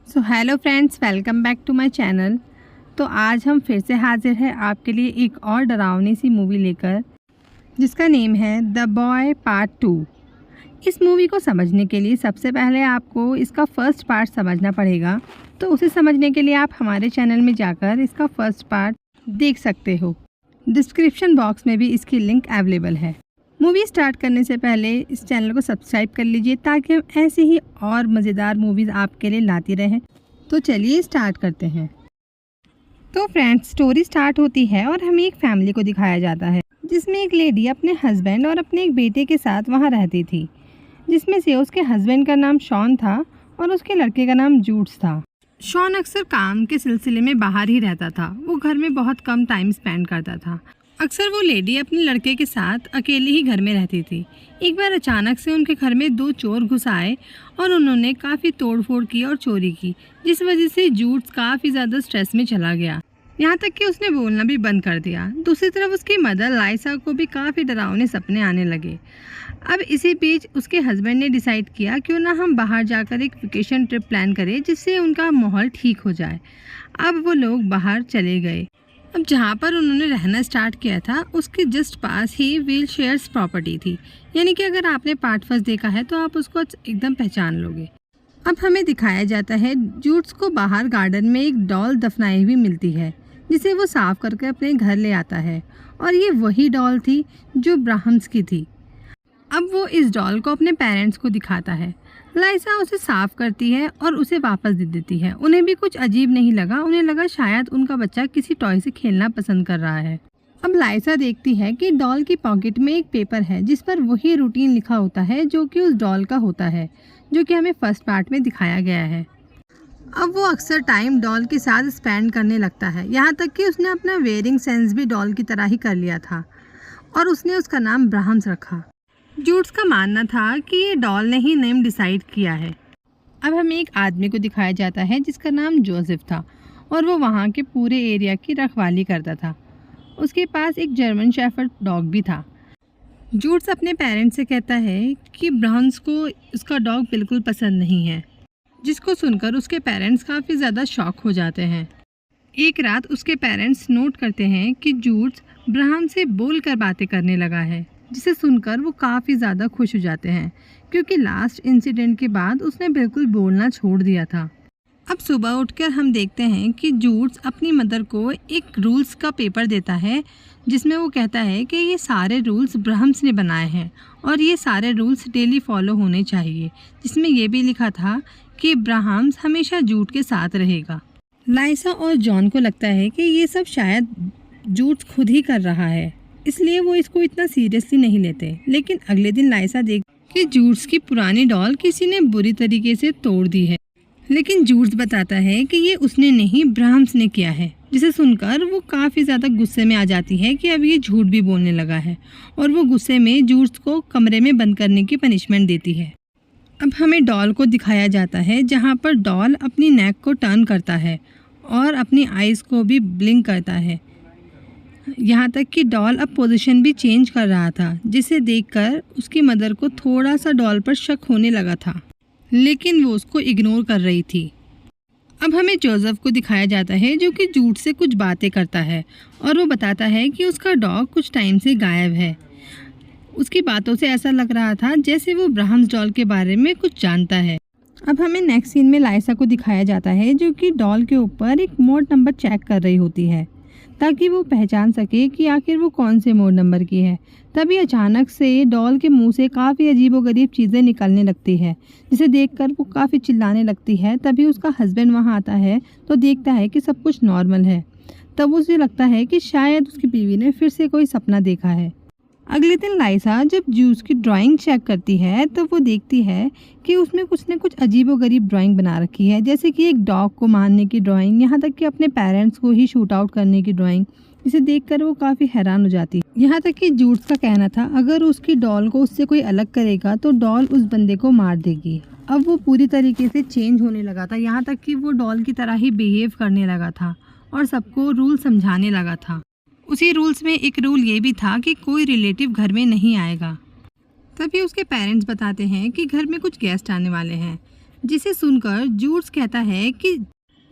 So hello friends, welcome back to my channel. तो आज हम फिर से हाजिर हैं आपके लिए एक और डरावनी सी मूवी लेकर, जिसका नेम है द बॉय पार्ट 2। इस मूवी को समझने के लिए सबसे पहले आपको इसका फर्स्ट पार्ट समझना पड़ेगा। तो उसे समझने के लिए आप हमारे चैनल में जाकर इसका फर्स्ट पार्ट देख सकते हो। डिस्क्रिप्शन बॉक्स में भी इसकी लिंक अवेलेबल है। मूवी स्टार्ट करने से पहले इस चैनल को सब्सक्राइब कर लीजिए ताकि हम ऐसे ही और मज़ेदार मूवीज़ आपके लिए लाती रहें। तो चलिए स्टार्ट करते हैं। तो फ्रेंड्स, स्टोरी स्टार्ट होती है और हमें एक फैमिली को दिखाया जाता है, जिसमें एक लेडी अपने हस्बैंड और अपने एक बेटे के साथ वहाँ रहती थी, जिसमें से उसके हस्बैंड का नाम शॉन था और उसके लड़के का नाम जूड्स था। शॉन अक्सर काम के सिलसिले में बाहर ही रहता था। वो घर में बहुत कम टाइम स्पेंड करता था। अक्सर वो लेडी अपने लड़के के साथ अकेले ही घर में रहती थी। एक बार अचानक से उनके घर में 2 चोर घुस आए और उन्होंने काफ़ी तोड़फोड़ की और चोरी की, जिस वजह से जूड्स काफ़ी ज़्यादा स्ट्रेस में चला गया, यहाँ तक कि उसने बोलना भी बंद कर दिया। दूसरी तरफ उसकी मदर लाइसा को भी काफ़ी डरावने सपने आने लगे। अब इसी बीच उसके हस्बैंड ने डिसाइड किया क्यों ना हम बाहर जाकर एक वेकेशन ट्रिप प्लान करें, जिससे उनका माहौल ठीक हो जाए। अब वो लोग बाहर चले गए। अब जहाँ पर उन्होंने रहना स्टार्ट किया था उसके जस्ट पास ही व्हील शेयर्स प्रॉपर्टी थी, यानी कि अगर आपने पार्ट फर्स्ट देखा है तो आप उसको एकदम पहचान लोगे। अब हमें दिखाया जाता है जूड्स को बाहर गार्डन में एक डॉल दफनाई हुई मिलती है, जिसे वो साफ करके अपने घर ले आता है, और ये वही डॉल थी जो ब्राह्म्स की थी। अब वो इस डॉल को अपने पेरेंट्स को दिखाता है। लाइसा उसे साफ करती है और उसे वापस दे देती है। उन्हें भी कुछ अजीब नहीं लगा। उन्हें लगा शायद उनका बच्चा किसी टॉय से खेलना पसंद कर रहा है। अब लाइसा देखती है कि डॉल की पॉकेट में एक पेपर है, जिस पर वही रूटीन लिखा होता है जो कि उस डॉल का होता है, जो कि हमें फर्स्ट पार्ट में दिखाया गया है। अब वो अक्सर टाइम डॉल के साथ स्पेंड करने लगता है, यहाँ तक कि उसने अपना वेयरिंग सेंस भी डॉल की तरह ही कर लिया था और उसने उसका नाम ब्राह्म्स रखा। जूड्स का मानना था कि ये डॉल ने ही नेम डिसाइड किया है। अब हमें एक आदमी को दिखाया जाता है जिसका नाम जोसेफ था और वो वहाँ के पूरे एरिया की रखवाली करता था। उसके पास एक जर्मन शेफर्ड डॉग भी था। जूड्स अपने पेरेंट्स से कहता है कि ब्राह्म्स को उसका डॉग बिल्कुल पसंद नहीं है, जिसको सुनकर उसके पेरेंट्स काफ़ी ज़्यादा शॉक हो जाते हैं। एक रात उसके पेरेंट्स नोट करते हैं कि जूड्स ब्राह्म्स से बोल कर बातें करने लगा है, जिसे सुनकर वो काफ़ी ज़्यादा खुश हो जाते हैं, क्योंकि लास्ट इंसिडेंट के बाद उसने बिल्कुल बोलना छोड़ दिया था। अब सुबह उठकर हम देखते हैं कि जूड्स अपनी मदर को एक रूल्स का पेपर देता है, जिसमें वो कहता है कि ये सारे रूल्स ब्राह्म्स ने बनाए हैं और ये सारे रूल्स डेली फॉलो होने चाहिए, जिसमें ये भी लिखा था कि ब्राह्म्स हमेशा जूड के साथ रहेगा। लाइसा और जॉन को लगता है कि ये सब शायद जूड्स खुद ही कर रहा है, इसलिए वो इसको इतना सीरियसली नहीं लेते। लेकिन अगले दिन लाइसा देख कि जूड्स की पुरानी डॉल किसी ने बुरी तरीके से तोड़ दी है, लेकिन जूड्स बताता है कि ये उसने नहीं, ब्राह्म्स ने किया है, जिसे सुनकर वो काफ़ी ज़्यादा गुस्से में आ जाती है कि अब ये झूठ भी बोलने लगा है, और वो गुस्से में जूड्स को कमरे में बंद करने की पनिशमेंट देती है। अब हमें डॉल को दिखाया जाता है जहाँ पर डॉल अपनी नेक को टर्न करता है और अपनी आइज़ को भी ब्लिंक करता है, यहाँ तक कि डॉल अब पोजीशन भी चेंज कर रहा था, जिसे देखकर उसकी मदर को थोड़ा सा डॉल पर शक होने लगा था, लेकिन वो उसको इग्नोर कर रही थी। अब हमें जोसेफ को दिखाया जाता है जो कि जूड से कुछ बातें करता है और वो बताता है कि उसका डॉग कुछ टाइम से गायब है। उसकी बातों से ऐसा लग रहा था जैसे वो ब्राह्म्स डॉल के बारे में कुछ जानता है। अब हमें नेक्स्ट सीन में लाइसा को दिखाया जाता है जो कि डॉल के ऊपर एक मोड नंबर चेक कर रही होती है, ताकि वो पहचान सके कि आखिर वो कौन से मोड नंबर की है। तभी अचानक से डॉल के मुंह से काफ़ी अजीबोगरीब चीज़ें निकलने लगती है, जिसे देखकर वो काफ़ी चिल्लाने लगती है। तभी उसका हस्बैंड वहाँ आता है तो देखता है कि सब कुछ नॉर्मल है। तब उसे लगता है कि शायद उसकी बीवी ने फिर से कोई सपना देखा है। अगले दिन लाइसा जब जूस की ड्राइंग चेक करती है तो वो देखती है कि उसमें कुछ न कुछ अजीबोगरीब ड्राइंग बना रखी है, जैसे कि एक डॉग को मारने की ड्राइंग, यहाँ तक कि अपने पेरेंट्स को ही शूट आउट करने की ड्राइंग, जिसे देखकर वो काफ़ी हैरान हो जाती है। यहाँ तक कि जूड्स का कहना था अगर उसकी डॉल को उससे कोई अलग करेगा तो डॉल उस बंदे को मार देगी। अब वो पूरी तरीके से चेंज होने लगा था, यहाँ तक कि वो डॉल की तरह ही बिहेव करने लगा था और सबको रूल समझाने लगा था। उसी रूल्स में एक रूल ये भी था कि कोई रिलेटिव घर में नहीं आएगा। तभी उसके पेरेंट्स बताते हैं कि घर में कुछ गेस्ट आने वाले हैं, जिसे सुनकर जूड्स कहता है कि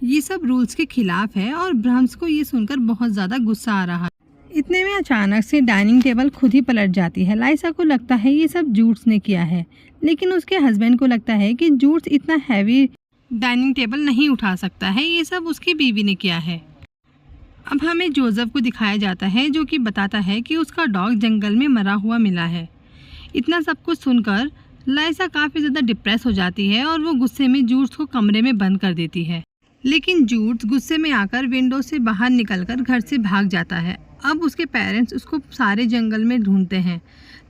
ये सब रूल्स के खिलाफ है और ब्रह्म्स को ये सुनकर बहुत ज़्यादा गुस्सा आ रहा है। इतने में अचानक से डाइनिंग टेबल खुद ही पलट जाती है। लाइसा को लगता है ये सब जूड्स ने किया है, लेकिन उसके हस्बैंड को लगता है कि जूड्स इतना हैवी डाइनिंग टेबल नहीं उठा सकता है, ये सब उसकी बीवी ने किया है। अब हमें जोसेफ को दिखाया जाता है जो कि बताता है कि उसका डॉग जंगल में मरा हुआ मिला है। इतना सब कुछ सुनकर लाइसा काफ़ी ज़्यादा डिप्रेस हो जाती है और वो गुस्से में जूड्स को कमरे में बंद कर देती है। लेकिन जूड्स गुस्से में आकर विंडो से बाहर निकलकर घर से भाग जाता है। अब उसके पेरेंट्स उसको सारे जंगल में ढूंढते हैं।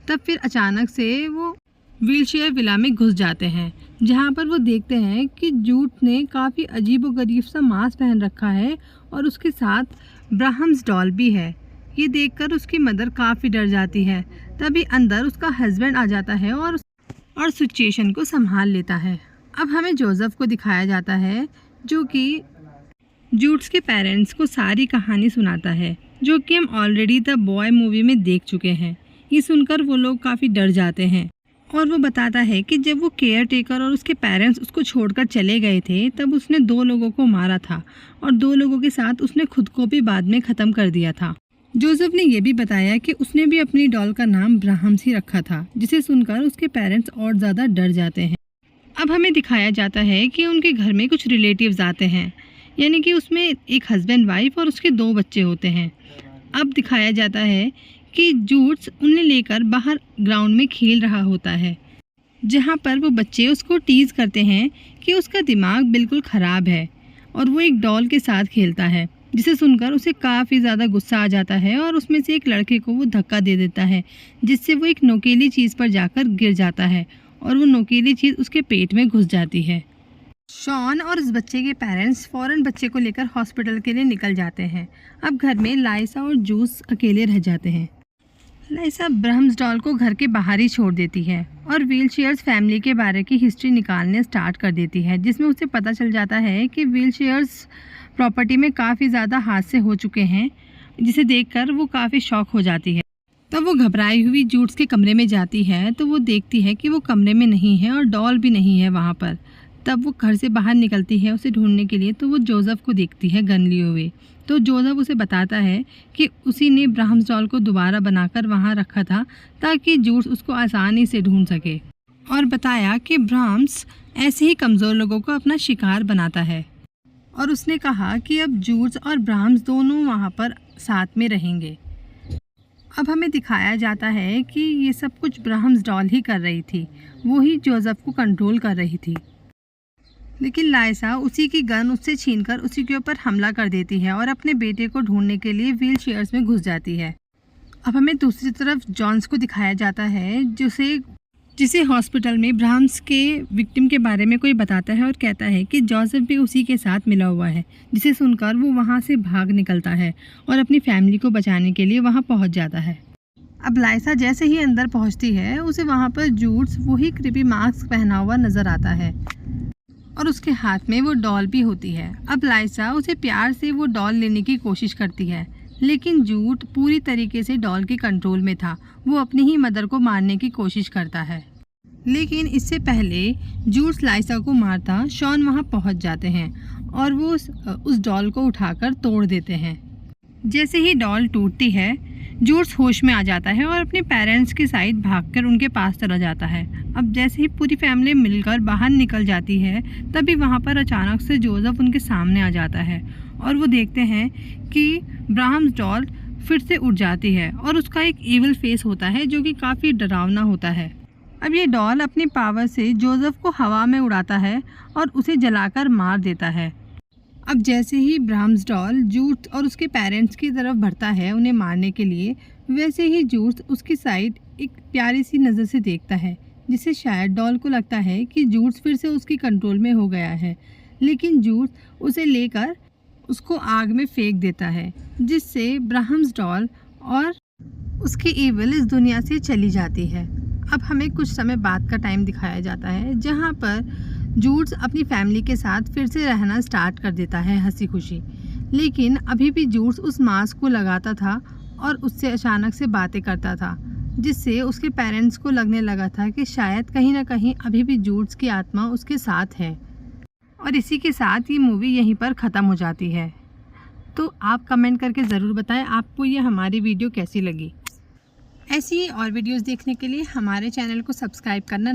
तब फिर अचानक से वो व्हीलचेयर विला में घुस जाते हैं, जहाँ पर वो देखते हैं कि जूड्स ने काफ़ी अजीबोगरीब सा मास्क पहन रखा है और उसके साथ ब्रह्म्स डॉल भी है। ये देखकर उसकी मदर काफ़ी डर जाती है। तभी अंदर उसका हस्बैंड आ जाता है और सिचुएशन को संभाल लेता है। अब हमें जोसेफ को दिखाया जाता है जो कि जूड्स के पेरेंट्स को सारी कहानी सुनाता है, जो कि हम ऑलरेडी द बॉय मूवी में देख चुके हैं। ये सुनकर वो लोग काफ़ी डर जाते हैं और वो बताता है कि जब वो केयर टेकर और उसके पेरेंट्स उसको छोड़कर चले गए थे तब उसने 2 लोगों को मारा था और 2 लोगों के साथ उसने खुद को भी बाद में ख़त्म कर दिया था। जोसेफ ने यह भी बताया कि उसने भी अपनी डॉल का नाम ब्रह्म्स ही रखा था, जिसे सुनकर उसके पेरेंट्स और ज़्यादा डर जाते हैं। अब हमें दिखाया जाता है कि उनके घर में कुछ रिलेटिव्स आते हैं, यानी कि उसमें एक हस्बैंड वाइफ और उसके 2 बच्चे होते हैं। अब दिखाया जाता है कि जूड्स उन्हें लेकर बाहर ग्राउंड में खेल रहा होता है, जहाँ पर वो बच्चे उसको टीज़ करते हैं कि उसका दिमाग बिल्कुल ख़राब है और वो एक डॉल के साथ खेलता है, जिसे सुनकर उसे काफ़ी ज़्यादा गुस्सा आ जाता है और उसमें से एक लड़के को वो धक्का दे देता है, जिससे वो एक नोकीली चीज़ पर जाकर गिर जाता है और वो नोकीली चीज़ उसके पेट में घुस जाती है। शॉन और उस बच्चे के पेरेंट्स फ़ौरन बच्चे को लेकर हॉस्पिटल के लिए निकल जाते हैं। अब घर में लाइसा और जूस अकेले रह जाते हैं। लाइसा ब्रह्म्स डॉल को घर के बाहर ही छोड़ देती है और व्हीलचेयर्स फैमिली के बारे की हिस्ट्री निकालने स्टार्ट कर देती है, जिसमें उसे पता चल जाता है कि व्हीलचेयर्स प्रॉपर्टी में काफ़ी ज़्यादा हादसे हो चुके हैं, जिसे देखकर वो काफ़ी शॉक हो जाती है। तब वो घबराई हुई जूड्स के कमरे में जाती है तो वो देखती है कि वो कमरे में नहीं है और डॉल भी नहीं है वहाँ पर। तब वो घर से बाहर निकलती है उसे ढूंढने के लिए, तो वो जोसेफ को देखती है गन लिए हुए। तो जोसेफ उसे बताता है कि उसी ने ब्रह्म्स डॉल को दोबारा बनाकर वहाँ रखा था ताकि जूड्स उसको आसानी से ढूंढ सके, और बताया कि ब्रह्म्स ऐसे ही कमज़ोर लोगों को अपना शिकार बनाता है। और उसने कहा कि अब जूड्स और ब्रह्म्स दोनों वहाँ पर साथ में रहेंगे। अब हमें दिखाया जाता है कि ये सब कुछ ब्रह्म्स डॉल ही कर रही थी, वो ही जोसेफ को कंट्रोल कर रही थी। लेकिन लाइसा उसी की गन उससे छीनकर उसी के ऊपर हमला कर देती है और अपने बेटे को ढूंढने के लिए व्हीलचेयर्स में घुस जाती है। अब हमें दूसरी तरफ जॉन्स को दिखाया जाता है, जिसे हॉस्पिटल में ब्रह्म्स के विक्टिम के बारे में कोई बताता है और कहता है कि जोसेफ भी उसी के साथ मिला हुआ है, जिसे सुनकर वो वहाँ से भाग निकलता है और अपनी फैमिली को बचाने के लिए वहाँ पहुँच जाता है। अब लाइसा जैसे ही अंदर पहुँचती है उसे वहाँ पर जूड्स वही क्रीपी मास्क पहना हुआ नज़र आता है और उसके हाथ में वो डॉल भी होती है। अब लाइसा उसे प्यार से वो डॉल लेने की कोशिश करती है, लेकिन जूड पूरी तरीके से डॉल के कंट्रोल में था। वो अपनी ही मदर को मारने की कोशिश करता है, लेकिन इससे पहले जूड लाइसा को मारता शॉन वहाँ पहुँच जाते हैं और वो उस डॉल को उठाकर तोड़ देते हैं। जैसे ही डॉल टूटती है जूड होश में आ जाता है और अपने पेरेंट्स की साइड भागकर उनके पास चला जाता है। अब जैसे ही पूरी फैमिली मिलकर बाहर निकल जाती है तभी वहाँ पर अचानक से जोसेफ उनके सामने आ जाता है और वो देखते हैं कि ब्रह्म्स डॉल फिर से उठ जाती है और उसका एक इविल फेस होता है जो कि काफ़ी डरावना होता है। अब ये डॉल अपनी पावर से जोसेफ को हवा में उड़ाता है और उसे जलाकर मार देता है। अब जैसे ही ब्रह्म्स डॉल जूड और उसके पेरेंट्स की तरफ बढ़ता है उन्हें मारने के लिए, वैसे ही जूड उसकी साइड एक प्यारी सी नज़र से देखता है, जिससे शायद डॉल को लगता है कि जूड फिर से उसकी कंट्रोल में हो गया है। लेकिन जूड उसे लेकर उसको आग में फेंक देता है, जिससे ब्रह्म्स डॉल और उसकी ईविल इस दुनिया से चली जाती है। अब हमें कुछ समय बाद का टाइम दिखाया जाता है जहाँ पर जूड अपनी फैमिली के साथ फिर से रहना स्टार्ट कर देता है हंसी खुशी। लेकिन अभी भी जूड उस मास्क को लगाता था और उससे अचानक से बातें करता था। जिससे उसके पेरेंट्स को लगने लगा था कि शायद कहीं ना कहीं अभी भी जूड्स की आत्मा उसके साथ है। और इसी के साथ ये मूवी यहीं पर ख़त्म हो जाती है। तो आप कमेंट करके ज़रूर बताएं आपको ये हमारी वीडियो कैसी लगी। ऐसी ही और वीडियोस देखने के लिए हमारे चैनल को सब्सक्राइब करना